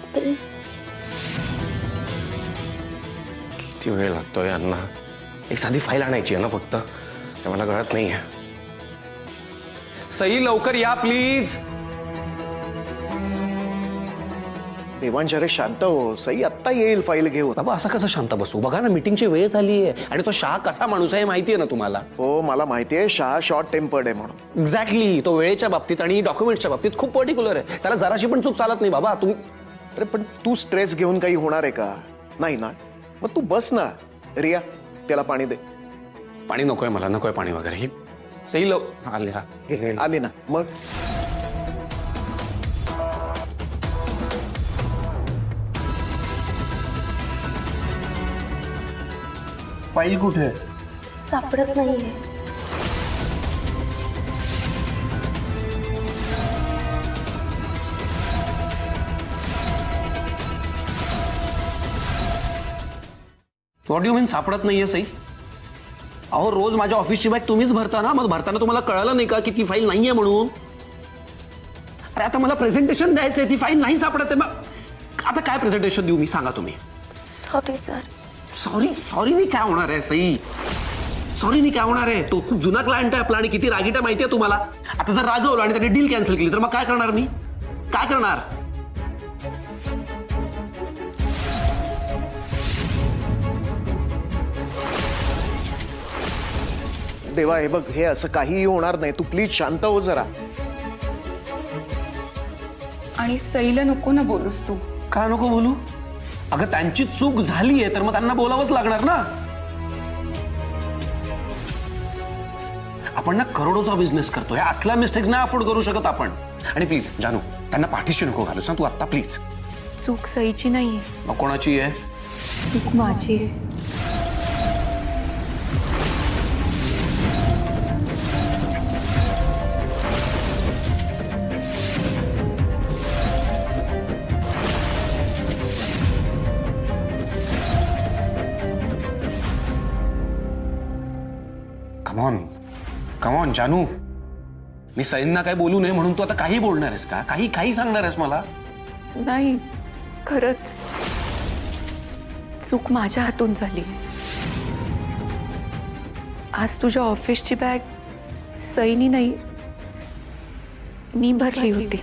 बापरे, किती वेळ लागतोय यांना? एक साधी फाईल आणायची आहे ना फक्त, ते मला कळत नाहीये. सई लवकर या प्लीज. देवांश अरे शांत हो, सई आत्ता येईल फाईल घेऊन. बाबा असं कसं शांत बसू? बघा ना मीटिंगची वेळ झाली आहे आणि तो शाह कसा माणूस आहे माहिती आहे ना तुम्हाला. हो मला माहितीये, शहा शॉर्ट टेम्पर्ड आहे म्हणून. एक्झॅक्टली, तो वेळेच्या बाबतीत आणि डॉक्युमेंटच्या बाबतीत खूप पर्टिक्युलर आहे. त्याला जराशी पण चूक चालत नाही बाबा. तुम्ही अरे पण तू स्ट्रेस घेऊन काही होणार आहे का? नाही ना, मग तू बस ना. रिया त्याला पाणी दे. पाणी नकोय मला, नकोय पाणी वगैरे. ही सई आल्या आली ना मग. फाईल कुठे? सापडत नाहीये. व्हॉट यू मीन सापडत नाहीये सई? अहो रोज माझ्या ऑफिसची बॅग तुम्हीच भरता ना, मग भरताना तुम्हाला कळलं नाही का की ती फाईल नाहीये म्हणून? अरे आता मला प्रेझेंटेशन द्यायचंय, ती फाईल नाही सापडत आहे. मग आता काय प्रेझेंटेशन देऊ मी, सांगा तुम्ही. Sorry sir. सॉरी काय होणार आहे सई? सॉरी काय होणार आहे? तो खूप जुना क्लायंट आहे आपला आणि किती रागीट आहे माहिती आहे तुम्हाला. आता जर रागवलं आणि त्याने डील कॅन्सल केली तर मग काय करणार मी? काय करणार? देवा हे बघ, हे असं काहीही होणार नाही. तू प्लीज शांत हो जरा. आणि सईला नको ना बोलूस तू. का नको बोलू? अगं त्यांची चूक झाली आहे तर मग त्यांना बोलावंच लागणार ना. आपण ना करोडोचा बिझनेस करतोय, असला मिस्टेक्स नाही अफोर्ड करू शकत आपण. आणि प्लीज जानू, त्यांना पाठीशी नको घालूस ना तू आत्ता प्लीज. चूक सईची नाहीये, मग कोणाची आहे? चूक माझी आहे. कम ऑन जानू, मी सईंना काय बोलू नये म्हणून तू आता काही बोलणार आहेस का? काही सांगणार आहेस मला? नाही, खरंच चूक माझ्या हातून झाली. आज तुझ्या ऑफिसची बॅग सईनी नाही, मी भरली होती.